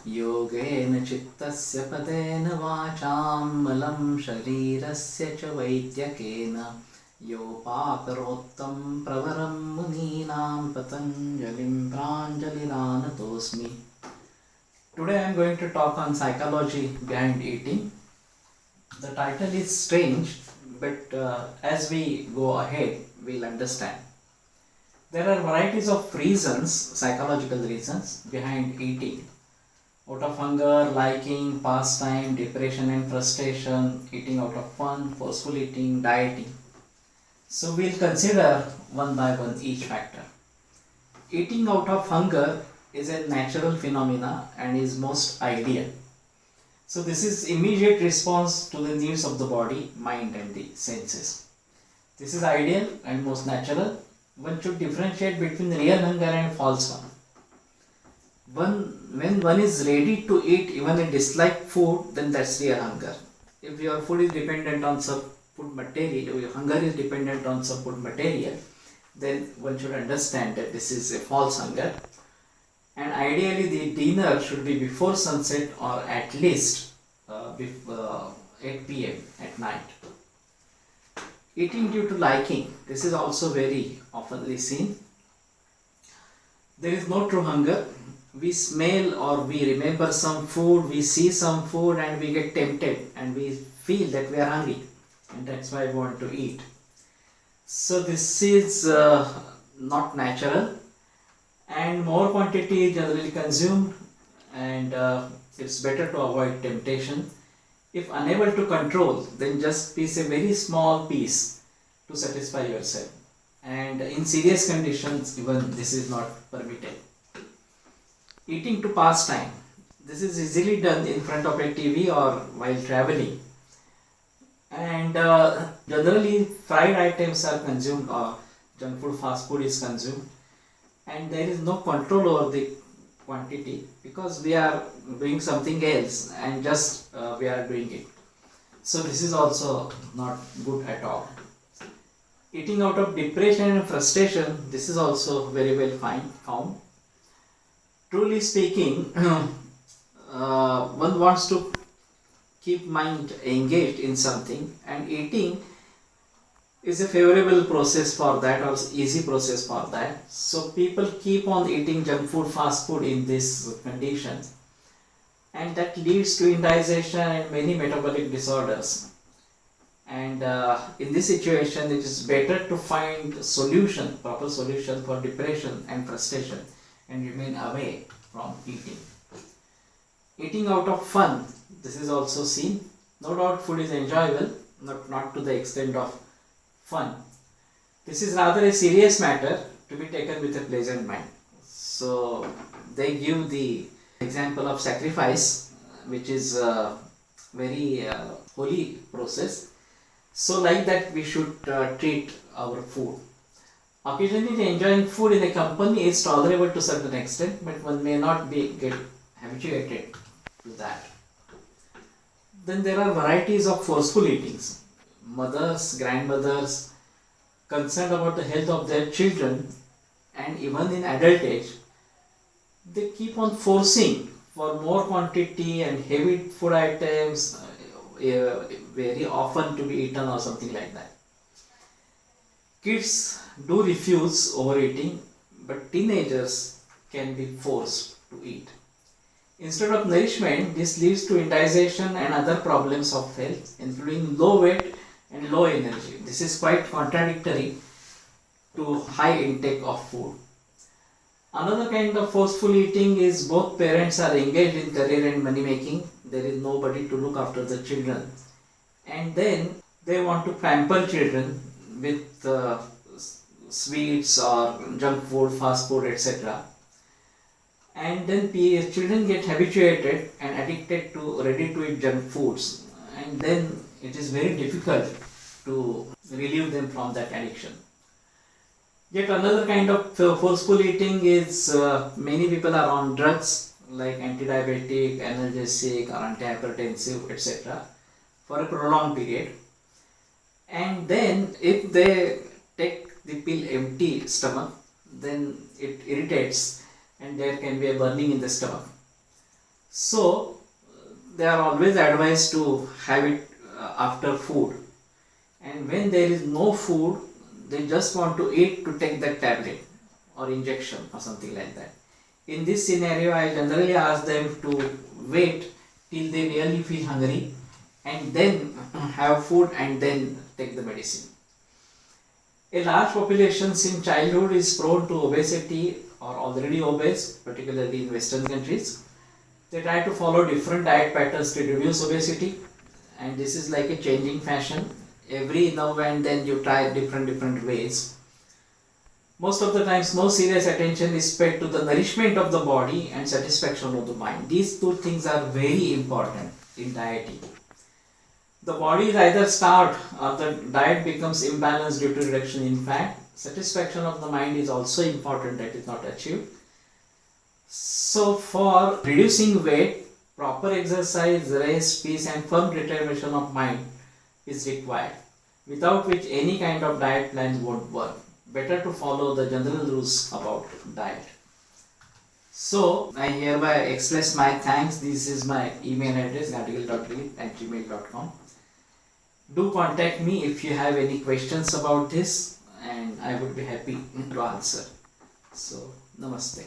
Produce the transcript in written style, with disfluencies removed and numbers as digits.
योगेन चित्तस्य पदेन वाचां मलं शरीरस्य च वैद्यकेन योपाकरोत्तं प्रवरं मुनीनां पतञ्जलिं प्राञ्जलिरानतोऽस्मि. Today I am going to talk on psychology behind eating. The title is strange, but as we go ahead, we'll understand. There are varieties of reasons, psychological reasons, behind eating. Out of hunger, liking, pastime, depression and frustration, eating out of fun, forceful eating, dieting. So we'll consider one by one each factor. Eating out of hunger is a natural phenomena and is most ideal. So this is immediate response to the needs of the body, mind and the senses. This is ideal and most natural. One should differentiate between real hunger and false one. When one is ready to eat even a disliked food, then that's real hunger. If your food is dependent on some food material, your hunger is dependent on some food material, then one should understand that this is a false hunger. And ideally the dinner should be before sunset or at least before 8 p.m. at night. Eating due to liking, this is also very oftenly seen. There is no true hunger. We smell or we remember some food, we see some food and we get tempted and we feel that we are hungry and that's why we want to eat. So this is not natural and more quantity is generally consumed and it's better to avoid temptation. If unable to control, then just piece a very small piece to satisfy yourself, and in serious conditions even this is not permitted. Eating to pass time, this is easily done in front of a TV or while traveling, and generally fried items are consumed or junk food, fast food is consumed, and there is no control over the quantity because we are doing something else and just we are doing it. So this is also not good at all. Eating out of depression and frustration, this is also very well found. Truly speaking, one wants to keep mind engaged in something and eating is a favorable process for that or easy process for that. So people keep on eating junk food, fast food in these conditions and that leads to indigestion and many metabolic disorders. And in this situation it is better to find solution, proper solution for depression and frustration and remain away from eating. Eating out of fun, this is also seen. No doubt food is enjoyable, not to the extent of fun. This is rather a serious matter to be taken with a pleasant mind. So they give the example of sacrifice, which is a very holy process. So like that we should treat our food. Occasionally enjoying food in a company is tolerable to a certain extent, but one may not get habituated to that. Then there are varieties of forceful eatings. Mothers, grandmothers, concerned about the health of their children and even in adult age, they keep on forcing for more quantity and heavy food items very often to be eaten or something like that. Kids do refuse overeating, but teenagers can be forced to eat. Instead of nourishment, this leads to indigestion and other problems of health, including low weight and low energy. This is quite contradictory to high intake of food. Another kind of forceful eating is both parents are engaged in career and money making. There is nobody to look after the children. And then they want to pamper children with sweets or junk food, fast food, etc. And then children get habituated and addicted to ready to eat junk foods. And then it is very difficult to relieve them from that addiction. Yet another kind of forceful eating is many people are on drugs like anti-diabetic, analgesic or antihypertensive, etc. for a prolonged period. And then if they take the pill empty stomach, then it irritates and there can be a burning in the stomach. So they are always advised to have it after food, and when there is no food, they just want to eat to take that tablet or injection or something like that. In this scenario, I generally ask them to wait till they really feel hungry and then have food and then take the medicine. A large population in childhood is prone to obesity or already obese, particularly in Western countries. They try to follow different diet patterns to reduce obesity, and this is like a changing fashion. Every now and then you try different ways. Most of the times no serious attention is paid to the nourishment of the body and satisfaction of the mind. These two things are very important in dieting. The body is either starved or the diet becomes imbalanced due to reduction in fat. Satisfaction of the mind is also important, that is not achieved. So for reducing weight, proper exercise, rest, peace and firm determination of mind is required, without which any kind of diet plans won't work. Better to follow the general rules about diet. So I hereby express my thanks. This is my email address, gardigal.gmail.com. Do contact me if you have any questions about this, and I would be happy to answer. So, namaste.